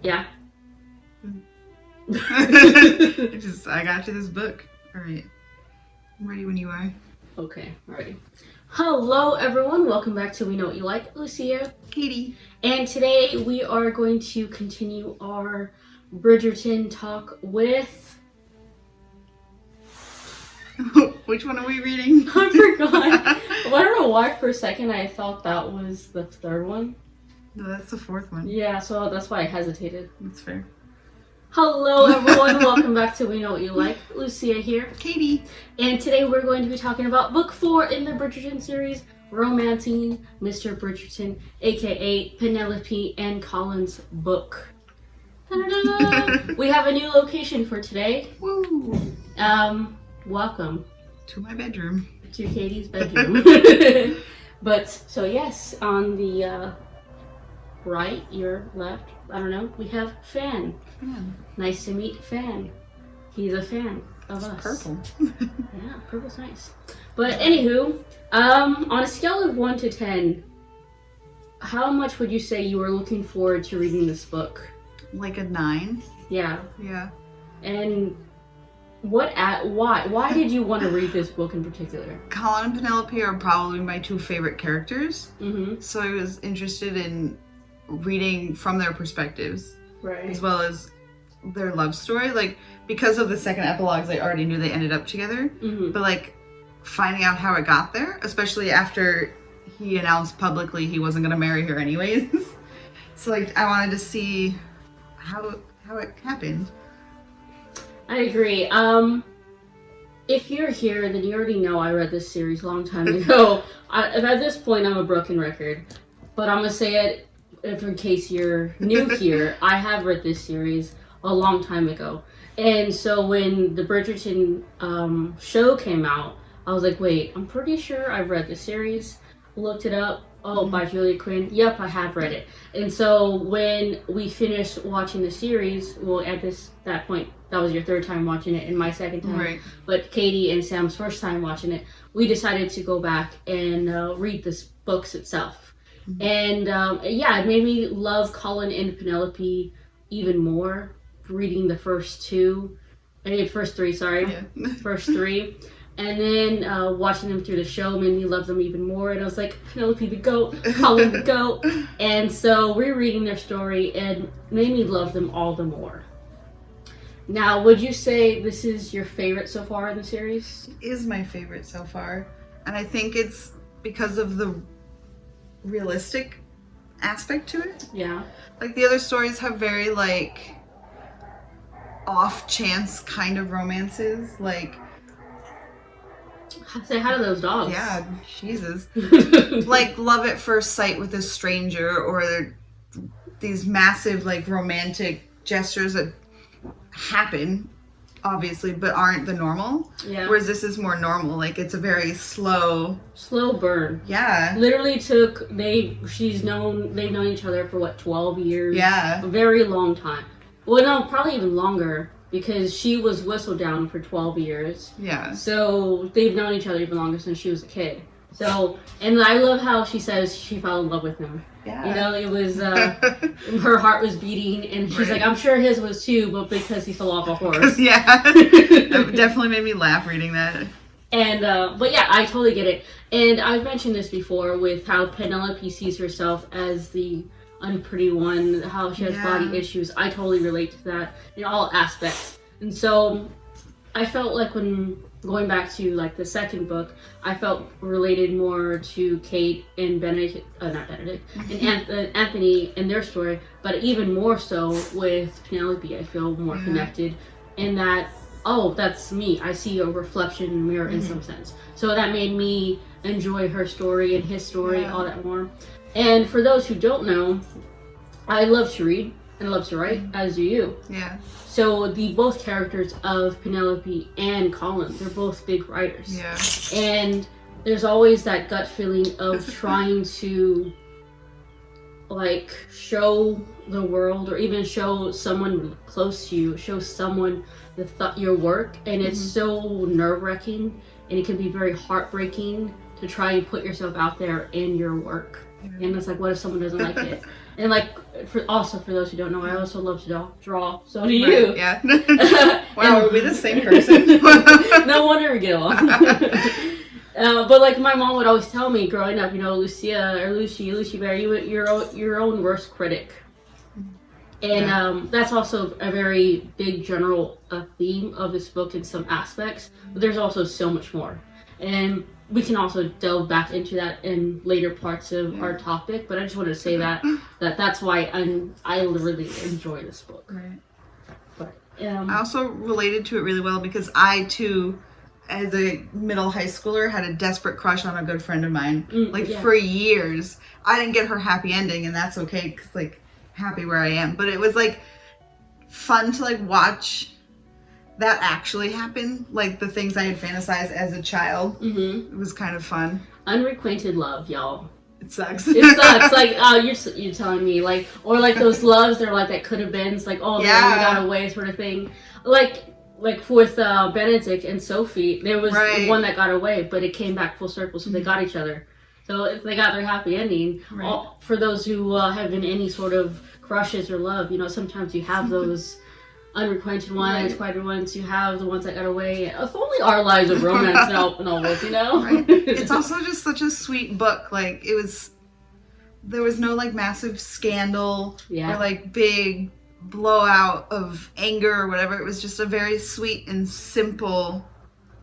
Yeah. I got you this book. All right. I'm ready when you are. Okay, ready. Hello, everyone. Welcome back to We Know What You Like, Lucia. Katie. And today we are going to continue our Bridgerton talk with... Which one are we reading? I forgot. Well, I don't know why for a second I thought that was the third one. No, that's the fourth one. Yeah, so that's why I hesitated. That's fair. Hello, everyone. Welcome back to We Know What You Like. Lucia here. Katie. And today we're going to be talking about book 4 in the Bridgerton series, Romancing Mr. Bridgerton, aka Penelope and Colin's book. Ta-da! We have a new location for today. Woo. Welcome To my bedroom. to Katie's bedroom. But, so yes, on the right, your left, I don't know, we have Fan. Nice to meet Fan. He's a fan of us. Purple. Yeah, purple's nice. But anywho, on a scale of 1 to 10, how much would you say you were looking forward to reading this book? Like a 9. Yeah. Yeah. And why did you want to read this book in particular? Colin and Penelope are probably my 2 favorite characters. Mm-hmm. So I was interested in reading from their perspectives. Right. As well as their love story. Like, because of the second epilogues, I already knew they ended up together. Mm-hmm. But, like, finding out how it got there, especially after he announced publicly he wasn't going to marry her anyways. So, like, I wanted to see how it happened. I agree. If you're here, then you already know I read this series a long time ago. At this point, I'm a broken record. But I'm going to say it in case you're new here. I have read this series a long time ago. And so when the Bridgerton show came out, I was like, wait, I'm pretty sure I've read the series. Looked it up. Oh, by Julia Quinn. Yep, I have read it. And so when we finished watching the series, well, at that point, that was your third time watching it and my second time. Right. But Katie and Sam's first time watching it, we decided to go back and read this books itself. Mm-hmm. And yeah, it made me love Colin and Penelope even more, reading the first 3. Yeah. First 3. And then watching them through the show made me love them even more. And I was like, Penelope the goat, Colin the goat. And so rereading their story and made me love them all the more. Now, would you say this is your favorite so far in the series? It is my favorite so far. And I think it's because of the realistic aspect to it. Yeah. Like, the other stories have very, like, off-chance kind of romances. Like, say hi to those dogs. Yeah, Jesus. Like, love at first sight with a stranger, or these massive, like, romantic gestures that happen, obviously, but aren't the normal. Yeah. Whereas this is more normal. Like, it's a very slow burn. Yeah. Literally they've known each other for 12 years? Yeah. A very long time. Well, no, probably even longer, because she was whistled down for 12 years. Yeah. So they've known each other even longer since she was a kid. So, and I love how she says she fell in love with him. Yeah. You know, it was, her heart was beating, and she's like, I'm sure his was too, but because he fell off a horse. Yeah. It definitely made me laugh reading that. And, but yeah, I totally get it. And I've mentioned this before with how Penelope sees herself as the unpretty one, how she has body issues. I totally relate to that in all aspects. And so I felt like when going back to like the second book, I felt related more to Kate and Benedict, not Benedict, and Anthony and their story, but even more so with Penelope. I feel more connected in that, oh, that's me. I see a reflection in the mirror in some sense. So that made me enjoy her story and his story all that more. And for those who don't know, I love to read and love to write, as do you. Yeah. So both characters of Penelope and Colin, they're both big writers. Yeah. And there's always that gut feeling of trying to like show the world, or even show someone close to you, show someone your work, and it's so nerve-wracking, and it can be very heartbreaking to try and put yourself out there in your work. And it's like, what if someone doesn't like it? And like for those who don't know, I also love to draw. So do you. Right, yeah. Wow, are we the same person? No wonder we get along. But like my mom would always tell me growing up, Lucia or Lucy Bear, you're your own worst critic. And that's also a very big general theme of this book in some aspects, but there's also so much more. And we can also delve back into that in later parts of our topic, but I just wanted to say that's why I really enjoy this book. Right. But I also related to it really well because I too, as a middle high schooler, had a desperate crush on a good friend of mine. For years. I didn't get her happy ending, and that's okay because like happy where I am. But it was like fun to like watch that actually happen, like the things I had fantasized as a child. It was kind of fun. Unrequited love, y'all. It sucks. It sucks. Like, oh, you're telling me, like, or like those loves, they're like that could have been. It's like, oh, they only got away, sort of thing. Like with Benedict and Sophie, there was one that got away, but it came back full circle, so they got each other. So if they got their happy ending, for those who have been any sort of crushes or love, sometimes you have those unrequited ones, quieter ones. You have the ones that got away. If only our lives of romance novels, Right. It's also just such a sweet book. Like there was no like massive scandal or like big blowout of anger or whatever. It was just a very sweet and simple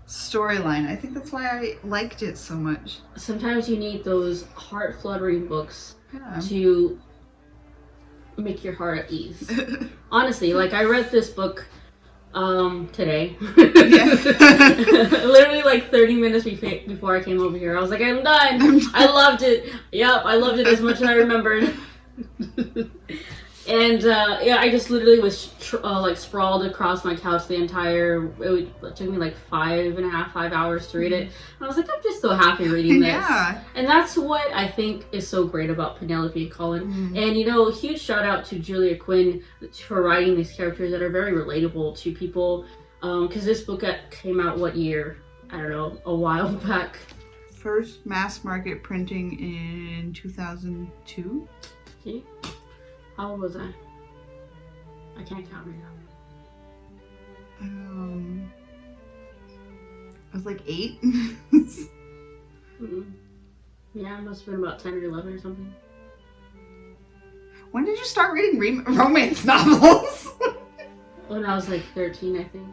storyline. I think that's why I liked it so much. Sometimes you need those heart-fluttering books to make your heart at ease. Honestly, like I read this book today. Literally like 30 minutes before I came over here. I was like, I'm done. I loved it. Yep, I loved it as much as I remembered. And I just literally was like sprawled across my couch the entire. It took me like 5 hours to read it. And I was like, I'm just so happy reading this. And that's what I think is so great about Penelope and Colin. And huge shout out to Julia Quinn for writing these characters that are very relatable to people. Because this book came out what year? I don't know, a while back. First mass market printing in 2002. Okay. How old was I? I can't count right now. I was like 8. Yeah, it must have been about 10 or 11 or something. When did you start reading romance novels? When I was like 13, I think.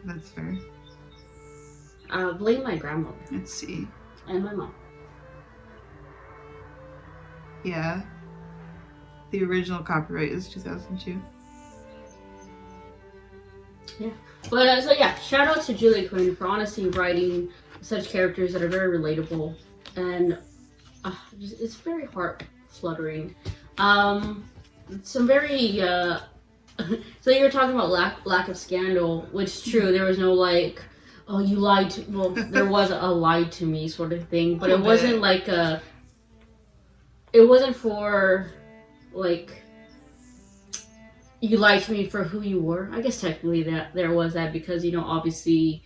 That's fair. Blame my grandmother. Let's see. And my mom. Yeah. The original copyright is 2002. Yeah. But shout out to Julia Quinn for honestly writing such characters that are very relatable and it's very heart fluttering. Some very so you were talking about lack of scandal, which is true. There was no like, oh, you lied to. Well, there was a lied to me sort of thing, but it wasn't like a. It wasn't for. Like, you lied to me for who you were. I guess technically that there was that because obviously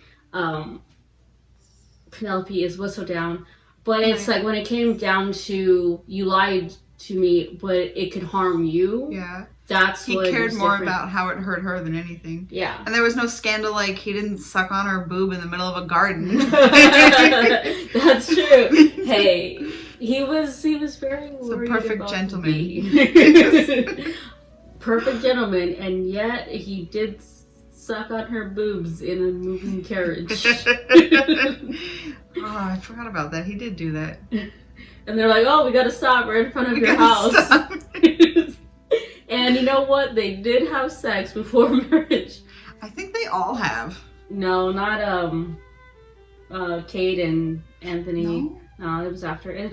Penelope was so down, but it's like when it came down to you lied to me, but it could harm you. Yeah, that's what he cared more about how it hurt her than anything. Yeah, and there was no scandal like he didn't suck on her boob in the middle of a garden. That's true. Hey. He was very worried. A perfect gentleman. Perfect gentleman, and yet he did suck on her boobs in a moving carriage. Oh, I forgot about that. He did do that. And they're like, oh, we gotta stop right in front of your house. And you know what? They did have sex before marriage. I think they all have. No, not Kate and Anthony. No, it was after.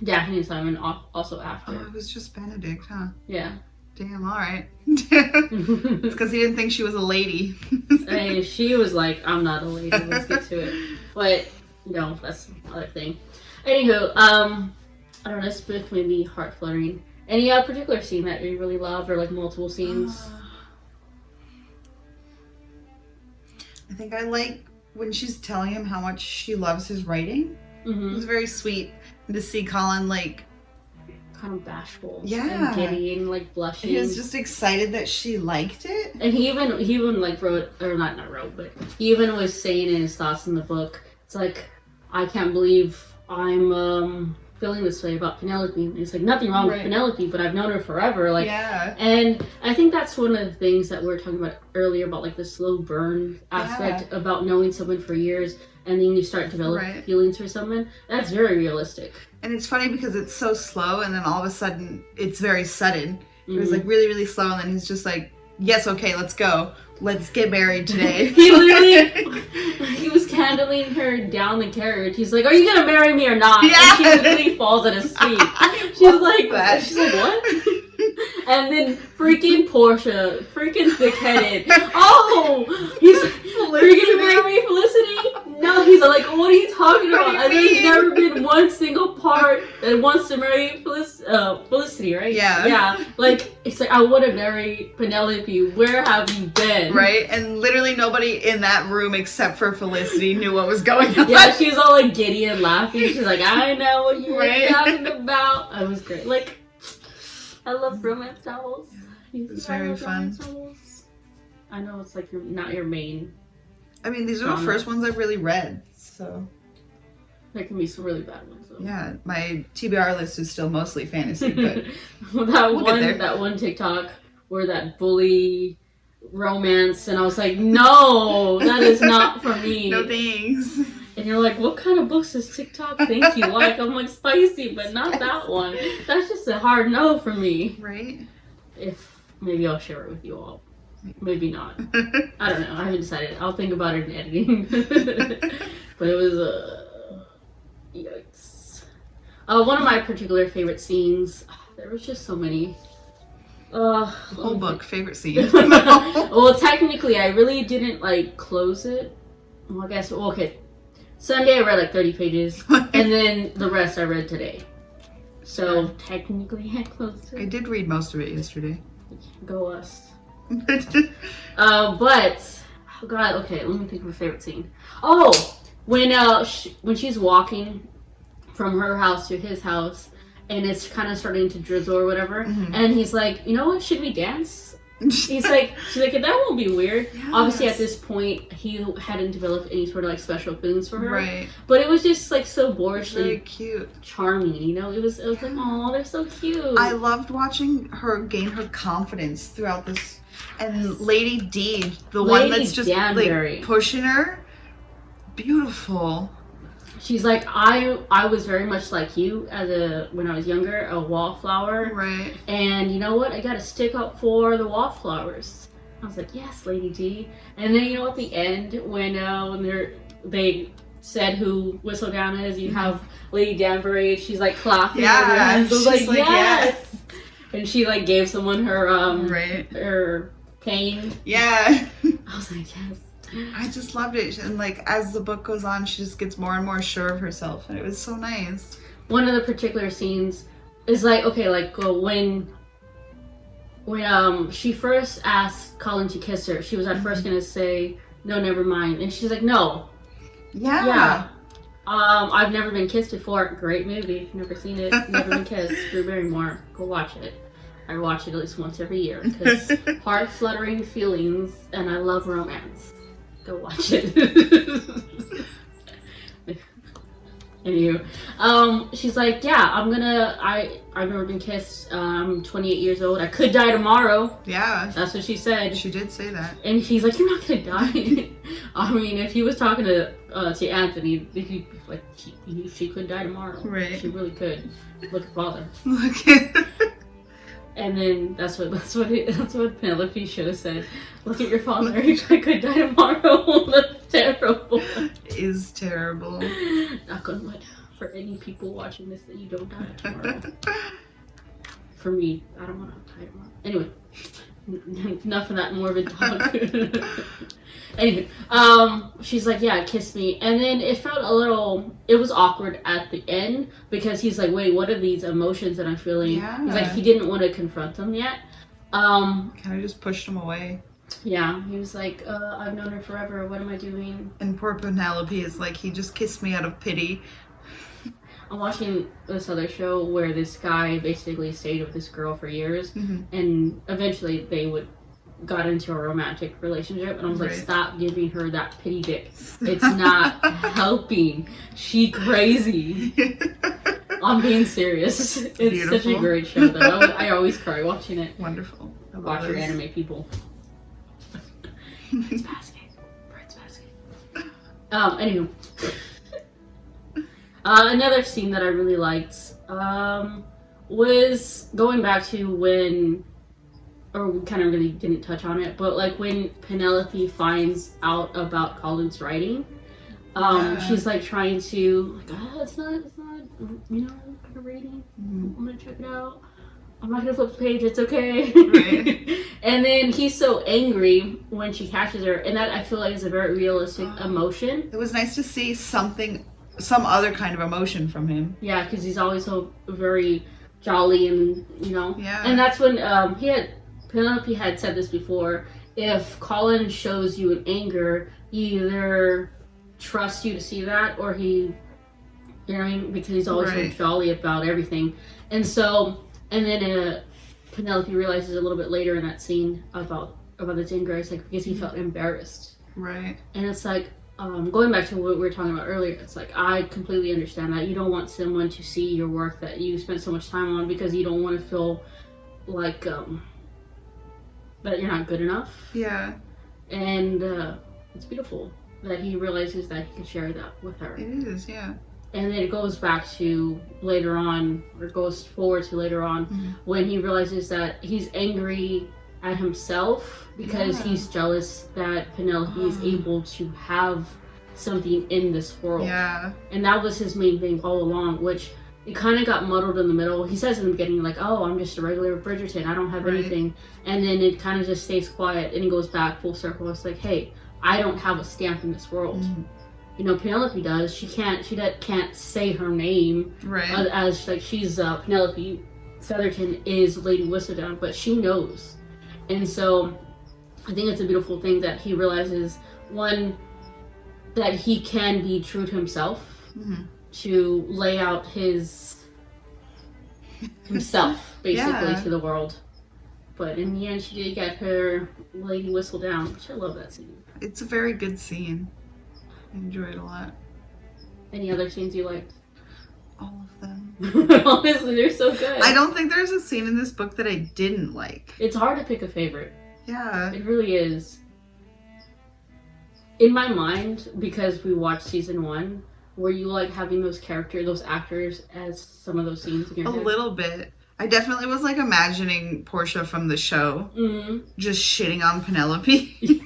Daphne and Simon also after. Oh, it was just Benedict, huh? Yeah. Damn, alright. It's because he didn't think she was a lady. Hey, she was like, I'm not a lady, let's get to it. But, that's another thing. Anywho, I don't know, this book made me heart-fluttering. Any particular scene that you really loved, or like multiple scenes? I think I like when she's telling him how much she loves his writing. It was very sweet to see Colin like kind of bashful. Yeah. And giddy and like blushing. He was just excited that she liked it. And he even like wrote, or not wrote, but he even was saying in his thoughts in the book, it's like, I can't believe I'm feeling this way about Penelope. And it's like, nothing wrong with Penelope, but I've known her forever. Like, and I think that's one of the things that we were talking about earlier about like the slow burn aspect about knowing someone for years and then you start developing feelings for someone. That's very realistic. And it's funny because it's so slow and then all of a sudden it's very sudden. It was like really, really slow and then he's just like, yes, okay, let's go. Let's get married today. He literally, he was candling her down the carriage. He's like, are you going to marry me or not? Yeah. And she literally falls at his feet. She's like, what? And then freaking Portia, freaking thick-headed. Oh, he's freaking marry Felicity? No, he's like, what are you talking about? And there's never been one single part that wants to marry Felicity, right? Yeah. Yeah. Like, it's like, I want to marry Penelope. Where have you been? Right? And literally nobody in that room except for Felicity knew what was going on. Yeah, she was all like giddy and laughing. She's like, I know what you were talking about. It was great. Like, I love romance novels. It's very fun. I know it's like not your main. I mean, these are the first ones I've really read, so. There can be some really bad ones, though. Yeah, my TBR list is still mostly fantasy, but that one TikTok where that bully romance, and I was like, no, that is not for me. No thanks. And you're like, what kind of books does TikTok think you like? I'm like, spicy, but not that one. That's just a hard no for me. Right? If maybe I'll share it with you all. Maybe not. I don't know. I haven't decided. I'll think about it in editing. But it was yikes. One of my particular favorite scenes. There was just so many. The whole book, favorite scene. Well, technically, I really didn't like close it. Well, I guess. Well, okay. Sunday I read like 30 pages, and then the rest I read today. So technically I closed it. I did read most of it yesterday. Go us. But, oh god, okay, let me think of a favorite scene. Oh, when she's walking from her house to his house, and it's kind of starting to drizzle or whatever, and he's like, you know what, should we dance? She's like, that won't be weird. Yes. Obviously, at this point, he hadn't developed any sort of like special feelings for her. Right. But it was just like so boorishly cute, charming. You know, it was like, oh, they're so cute. I loved watching her gain her confidence throughout this. And Lady D, one that's just like pushing her, beautiful. She's like, I was very much like you when I was younger, a wallflower. Right. And you know what? I got to stick up for the wallflowers. I was like, yes, Lady D. And then, you know, at the end, when they said who Whistledown is, you have Lady Danbury, she's like clapping her hands. I was like, yes. And she like gave someone her her cane. Yeah. I was like, yes. I just loved it, and like as the book goes on, she just gets more and more sure of herself, and it was so nice. One of the particular scenes is like, okay, like when she first asked Colin to kiss her, she was at first gonna say no, never mind, and she's like, no. Yeah. I've never been kissed before. Great movie. If you've never seen it, never been kissed. Drew Barrymore. Go watch it. I watch it at least once every year because heart-fluttering feelings, and I love romance. Go watch it. Anywho, she's like, yeah, I've never been kissed. I'm 28 years old. I could die tomorrow. Yeah. That's what she said. She did say that. And he's like, you're not gonna die. I mean, if he was talking to Anthony, he'd be like, she could die tomorrow. Right. She really could. Look at father. Look at. And then that's what Penelope should have said. Look at your father. I could die tomorrow. That's terrible. It is terrible. Knock on wood for any people watching this that you don't die tomorrow. For me, I don't want to die tomorrow. Anyway, enough of that morbid talk. Anyway, she's like, yeah, kiss me. And then it was awkward at the end because he's like, wait, what are these emotions that I'm feeling? Yeah. He's like, he didn't want to confront them yet. Kind of just pushed him away. Yeah, he was like, I've known her forever. What am I doing? And poor Penelope is like, he just kissed me out of pity. I'm watching this other show where this guy basically stayed with this girl for years, and eventually they got into a romantic relationship, and I was like, stop giving her that pity dick. It's not helping. She crazy. I'm being serious. It's Beautiful. such a great show, though. I always cry watching it. Wonderful. Watch your anime, people. Fruits basket. Anywho. Another scene that I really liked was going back to when, or we kind of really didn't touch on it, but like when Penelope finds out about Colin's writing, she's like trying to, like, it's not, you know, kind of reading. I'm gonna check it out. I'm not gonna flip the page, it's okay. Right. And then he's so angry when she catches her, and that I feel like is a very realistic emotion. It was nice to see some other kind of emotion from him. Yeah, because he's always so very jolly and, you know. Yeah. And that's when Penelope had said this before, if Colin shows you an anger, he either trusts you to see that, or he, you know what I mean? Because he's always so jolly about everything. And so, and then Penelope realizes a little bit later in that scene about this anger, it's like because he felt embarrassed. Right. And it's like, going back to what we were talking about earlier, it's like, I completely understand that. You don't want someone to see your work that you spent so much time on because you don't want to feel like that you're not good enough. Yeah. And it's beautiful that he realizes that he can share that with her. It is, yeah. And then it goes back to later on, or goes forward to later on, when he realizes that he's angry at himself because he's jealous that Penelope is able to have something in this world. Yeah. And that was his main thing all along, which it kind of got muddled in the middle. He says in the beginning, like, oh, I'm just a regular Bridgerton. I don't have anything. And then it kind of just stays quiet and he goes back full circle. It's like, hey, I don't have a stamp in this world. You know, Penelope does. She can't say her name. Right. As like she's Penelope Featherton is Lady Whistledown, but she knows. And so I think it's a beautiful thing that he realizes, one, that he can be true to himself, to lay out himself basically to the world. But in the end, she did get her Lady Whistledown, which I love that scene. It's a very good scene. I enjoy it a lot. Any other scenes you liked? All of them. Honestly, they're so good. I don't think there's a scene in this book that I didn't like. It's hard to pick a favorite. Yeah. It really is. In my mind, because we watched season 1, were you like having those actors as some of those scenes in your head? A little bit. I definitely was like imagining Portia from the show just shitting on Penelope.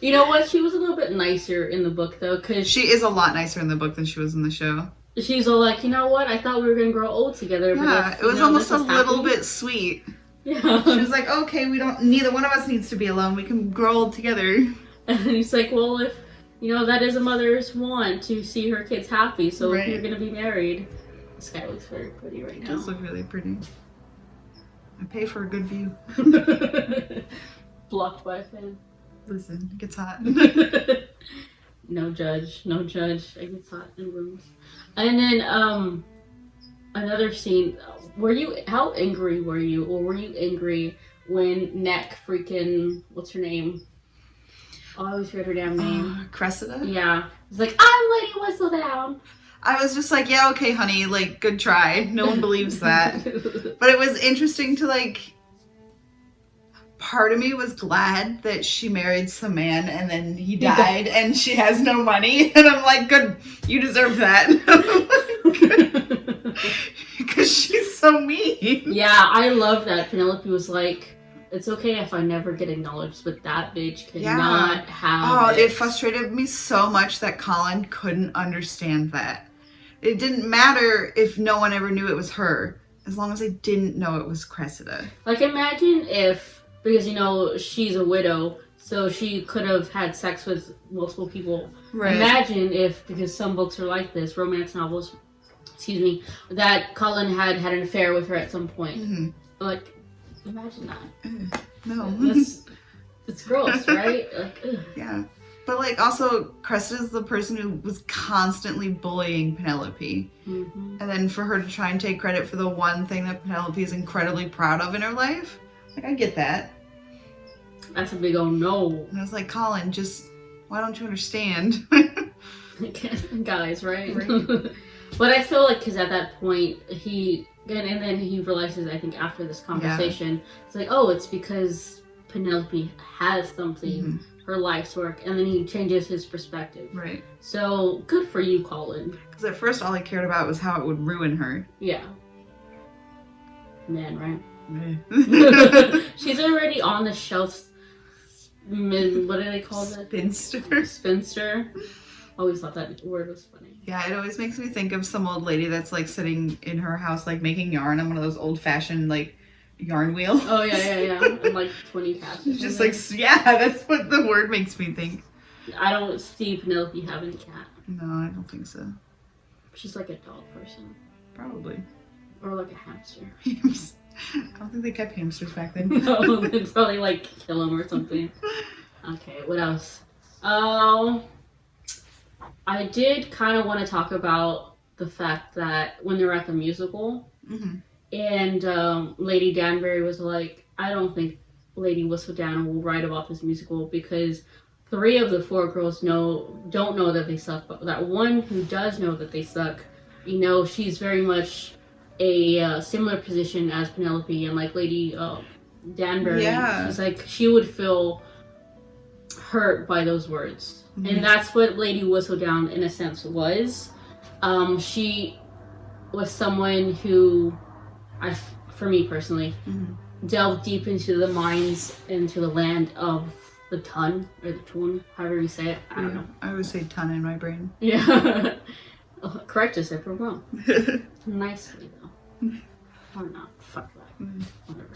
You know what? She was a little bit nicer in the book though, because she is a lot nicer in the book than she was in the show. She's all like, you know what? I thought we were gonna grow old together. Yeah, but it was almost a little bit sweet. Yeah. She was like, okay, neither one of us needs to be alone. We can grow old together. And he's like, well, if, you know, that is a mother's want to see her kids happy. So if you're gonna be married, this guy looks very pretty right now. It does look really pretty. I pay for a good view. Blocked by a fan. Listen, it gets hot. No judge. It gets hot in rooms. And then another scene. How angry were you? Or were you angry when Neck freaking, what's her name? Oh, I always forget her damn name. Cressida? Yeah. It's like, I'm Lady Whistledown. I was just like, yeah, okay, honey, like, good try. No one believes that. But it was interesting to, like, part of me was glad that she married some man and then he died and she has no money. And I'm like, good, you deserve that. Because she's so mean. Yeah, I love that. Penelope was like, it's okay if I never get acknowledged, but that bitch cannot have it. It frustrated me so much that Colin couldn't understand that. It didn't matter if no one ever knew it was her, as long as they didn't know it was Cressida. Like, imagine if, because, you know, she's a widow, so she could have had sex with multiple people. Right. Imagine if, because some books are like this, romance novels, that Colin had an affair with her at some point. Like, imagine that. No. It's gross, right? Like, ugh. Yeah. But, like, also, Cressida's the person who was constantly bullying Penelope. Mm-hmm. And then for her to try and take credit for the one thing that Penelope is incredibly proud of in her life. Like, I get that. That's a big old no. And I was like, Colin, just, why don't you understand? Guys, right? But I feel like, because at that point, and then he realizes, I think, after this conversation, it's like, oh, it's because Penelope has something, her life's work, and then he changes his perspective. Right. So, good for you, Colin. Because at first, all I cared about was how it would ruin her. Yeah. Man, right? Yeah. She's already on the shelf. What do they call that? Spinster. Spinster. Always thought that word was funny. Yeah, it always makes me think of some old lady that's like sitting in her house, like making yarn on one of those old-fashioned like yarn wheels. Oh yeah. And like 20 cats. Just like, yeah, that's what the word makes me think. I don't see Penelope having a cat. No, I don't think so. She's like a dog person. Probably. Or like a hamster. I don't think they kept hamsters back then. No, they'd probably like kill them or something. Okay, what else? I did kind of want to talk about the fact that when they were at the musical, and Lady Danbury was like, I don't think Lady Whistledown will write about this musical because 3 of the 4 girls don't know that they suck, but that one who does know that they suck, you know, she's very much a similar position as Penelope, and like Lady Danbury, she's like, she would feel hurt by those words. And that's what Lady Whistledown in a sense was. She was someone who, for me personally, delved deep into the minds, into the land of the Tun, or the Tun, however you say it. I don't know. I always say Tun in my brain. Yeah. Correct us if we're wrong. Nicely, though. Or not. Fuck that. Whatever.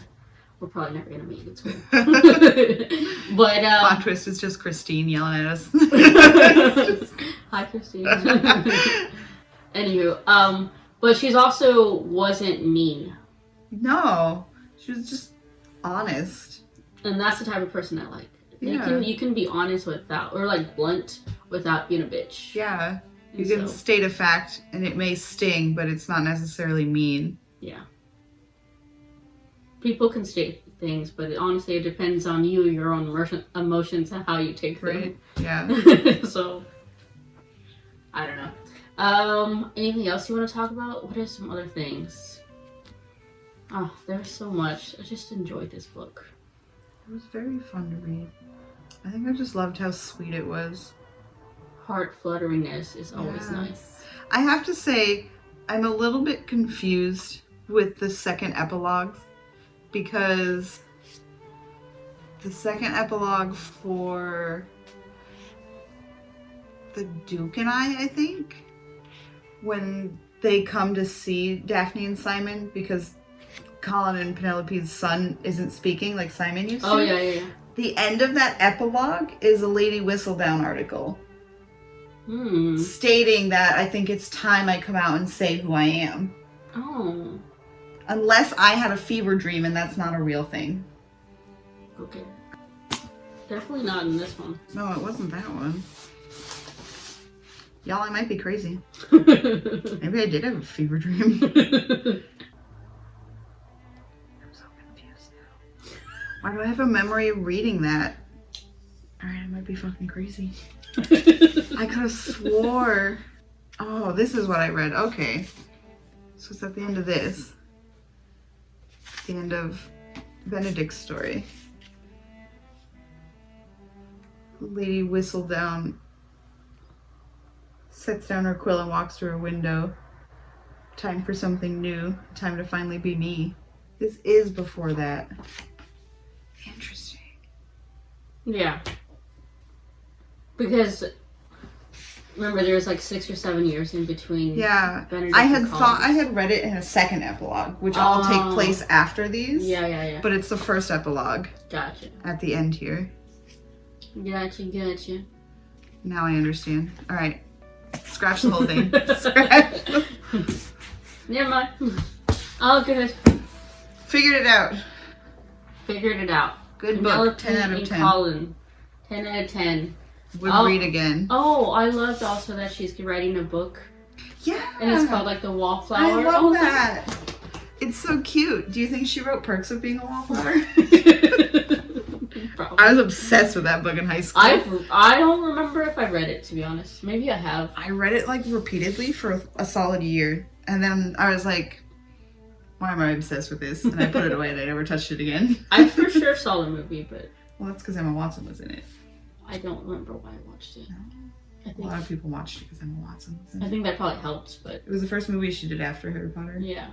We're probably never gonna make it to it. But plot twist is just Christine yelling at us. Hi, Christine. Anywho, but she's also wasn't mean. No, she was just honest. And that's the type of person I like. Yeah. You can be honest without, or like blunt without being a bitch. Yeah. You can state a fact and it may sting, but it's not necessarily mean. Yeah. People can state things, but honestly, it depends on you, your own emotions, and how you take them. Right. Yeah. So, I don't know. Anything else you want to talk about? What are some other things? Oh, there's so much. I just enjoyed this book. It was very fun to read. I think I just loved how sweet it was. Heart flutteriness is always nice. I have to say, I'm a little bit confused with the second epilogue, because the second epilogue for the Duke and I think, when they come to see Daphne and Simon, because Colin and Penelope's son isn't speaking like Simon used to. Oh, yeah. The end of that epilogue is a Lady Whistledown article. Stating that I think it's time I come out and say who I am. Oh. Unless I had a fever dream and that's not a real thing. Okay. Definitely not in this one. No, it wasn't that one. Y'all, I might be crazy. Maybe I did have a fever dream. I'm so confused now. Why do I have a memory of reading that? Alright, I might be fucking crazy. I could have swore. Oh, this is what I read. Okay. So it's at the end of this. The end of Benedict's story. Lady Whistledown sets down her quill and walks through a window. Time for something new. Time to finally be me. This is before that. Interesting. Yeah. Because remember, there was like 6 or 7 years in between. Yeah, Benedict I had read it in a second epilogue, which all take place after these. Yeah. But it's the first epilogue. Gotcha. At the end here. Gotcha. Now I understand. All right, scratch the whole thing. Scratch. Never mind. All good. Figured it out. Good Penelope book. 10 out of 10. Colin, 10 out of 10. would read again. Oh, I loved also that she's writing a book. Yeah. And it's called like The Wallflower. I love that. It's so cute. Do you think she wrote Perks of Being a Wallflower? I was obsessed with that book in high school. I don't remember if I read it, to be honest. Maybe I have. I read it like repeatedly for a solid year. And then I was like, why am I obsessed with this? And I put it away and I never touched it again. I for sure saw the movie, but... Well, that's because Emma Watson was in it. I don't remember why I watched it. A lot of people watched it because Emma Watson was in it. I think that probably helped, but... It was the first movie she did after Harry Potter. Yeah.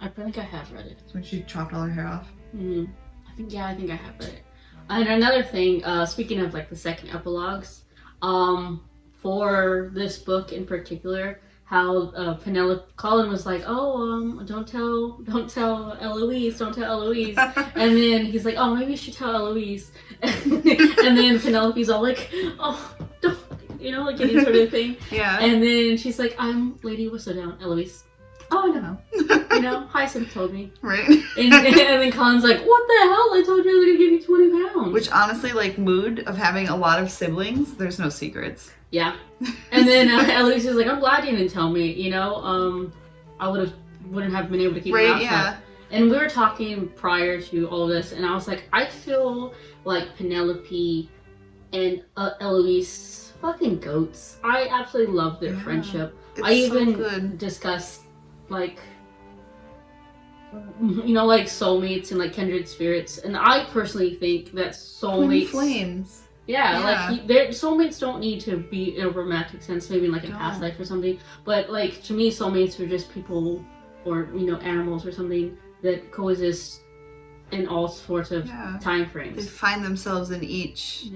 I think I have read it. It's when she chopped all her hair off. Mm-hmm. I think I have read it. And another thing, speaking of like the second epilogues, for this book in particular, how Colin was like, don't tell Eloise, and then he's like, oh, maybe you should tell Eloise, and then Penelope's all like, oh, don't, like any sort of thing, yeah, and then she's like, I'm Lady Whistledown, Eloise. Oh no, Hyacinth told me. Right. And then Colin's like, what the hell? I told you I was gonna give you 20 pounds. Which honestly, like, mood of having a lot of siblings, there's no secrets. Yeah. And then Eloise is like, I'm glad you didn't tell me, I wouldn't have been able to keep my mouth shut. And we were talking prior to all of this, and I was like, I feel like Penelope and Eloise, fucking goats. I absolutely love their friendship. I even discussed like like soulmates and like kindred spirits, and I personally think that soulmates, flames. Like their soulmates don't need to be in a romantic sense, maybe in like a past life or something. But like to me, soulmates are just people or animals or something that coexist in all sorts of time frames. They find themselves in each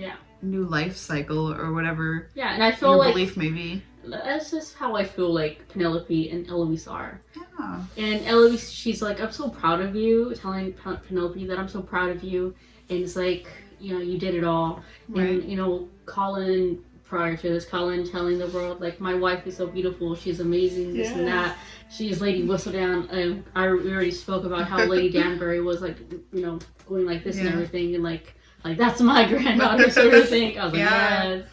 new life cycle or whatever. Yeah, and I feel like belief maybe. That's just how I feel like Penelope and Eloise are. Yeah. And Eloise, she's like, I'm so proud of you, telling Penelope that I'm so proud of you. And it's like, you did it all. Right. And, Colin, prior to this, Colin telling the world, like, my wife is so beautiful, she's amazing, this and that. She's Lady Whistledown. And we already spoke about how Lady Danbury was, like, going like this and everything. And, like, that's my granddaughter sort of thing. I was like, yes,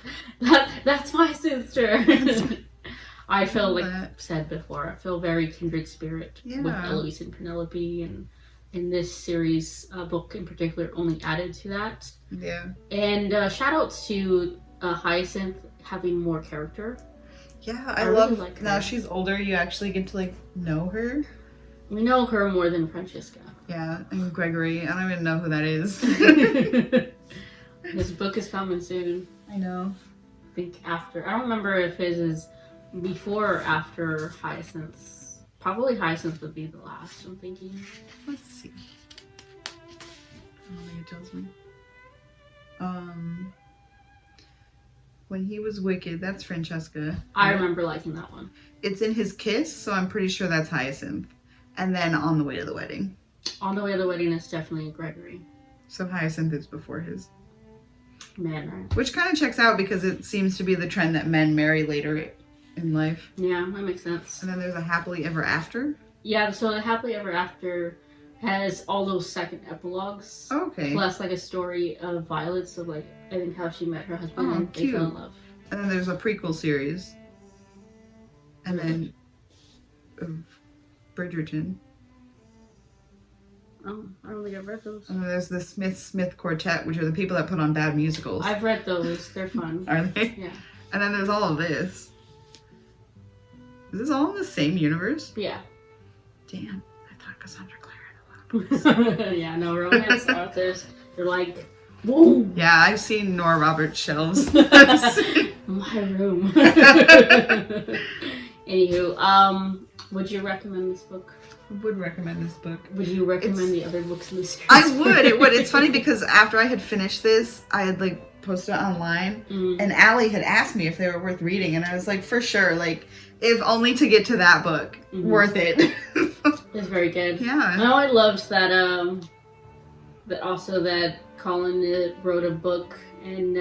that's my sister. I feel like I've said before, I feel very kindred spirit with Eloise and Penelope, and in this series book in particular only added to that. Yeah. And shout outs to Hyacinth having more character. Yeah, I love like now she's older, you actually get to like know her. We know her more than Francesca. Yeah, and Gregory. I don't even know who that is. His book is coming soon. I know. I think after. I don't remember if his is before or after Hyacinth's. Probably Hyacinth would be the last, I'm thinking. Let's see. I don't think it tells me. When he was wicked, that's Francesca. I remember liking that one. It's in his kiss, so I'm pretty sure that's Hyacinth. And then On the Way to the Wedding. On the Way to the Wedding is definitely Gregory. So Hyacinth is before his. Man, right. Which kind of checks out because it seems to be the trend that men marry later in life. Yeah, that makes sense. And then there's a Happily Ever After. Yeah, so the Happily Ever After has all those second epilogues. Okay. Plus like a story of Violet's of like, I think how she met her husband and cute. they fell in love. And then there's a prequel series. And then Bridgerton. Oh, I don't think I've read those. And then there's the Smith Quartet, which are the people that put on bad musicals. I've read those. They're fun. Are they? Yeah. And then there's all of this. Is this all in the same universe? Yeah. Damn. I thought Cassandra Clare had a lot of books. Yeah, no, romance authors, they're like, whoa! Yeah, I've seen Nora Roberts' shelves. My room. Anywho, would you recommend this book? I would recommend this book. Would you recommend the other books in the series? I would. It would. It's funny because after I had finished this, I had like posted it online, and Allie had asked me if they were worth reading, and I was like, for sure, like if only to get to that book, worth it. It's very good. Yeah. No, I loved that. That Colin wrote a book, and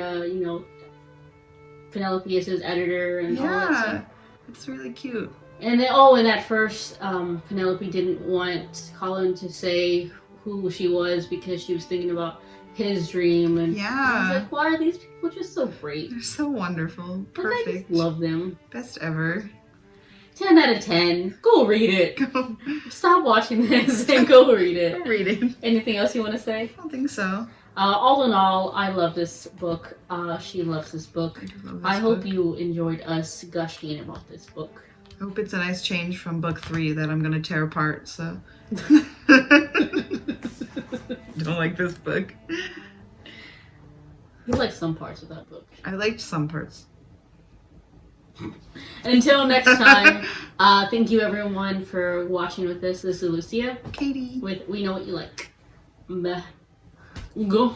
Penelope is his editor, and all that stuff. It's really cute. And then, and at first, Penelope didn't want Colin to say who she was because she was thinking about his dream. And I was Yeah. like, why are these people just so great? They're so wonderful. Like, I Perfect. just love them. Best ever. 10 out of 10. Go read it. Go Stop watching this and go read it. read it. Anything else you want to say? I don't think so. All in all, I love this book. She loves this book. I hope you enjoyed us gushing about this book. I hope it's a nice change from book 3 that I'm gonna tear apart, so. Don't like this book. You like some parts of that book. I liked some parts. Until next time, thank you everyone for watching with us. This is Lucia Katie. with We Know What You Like. Meh. Go.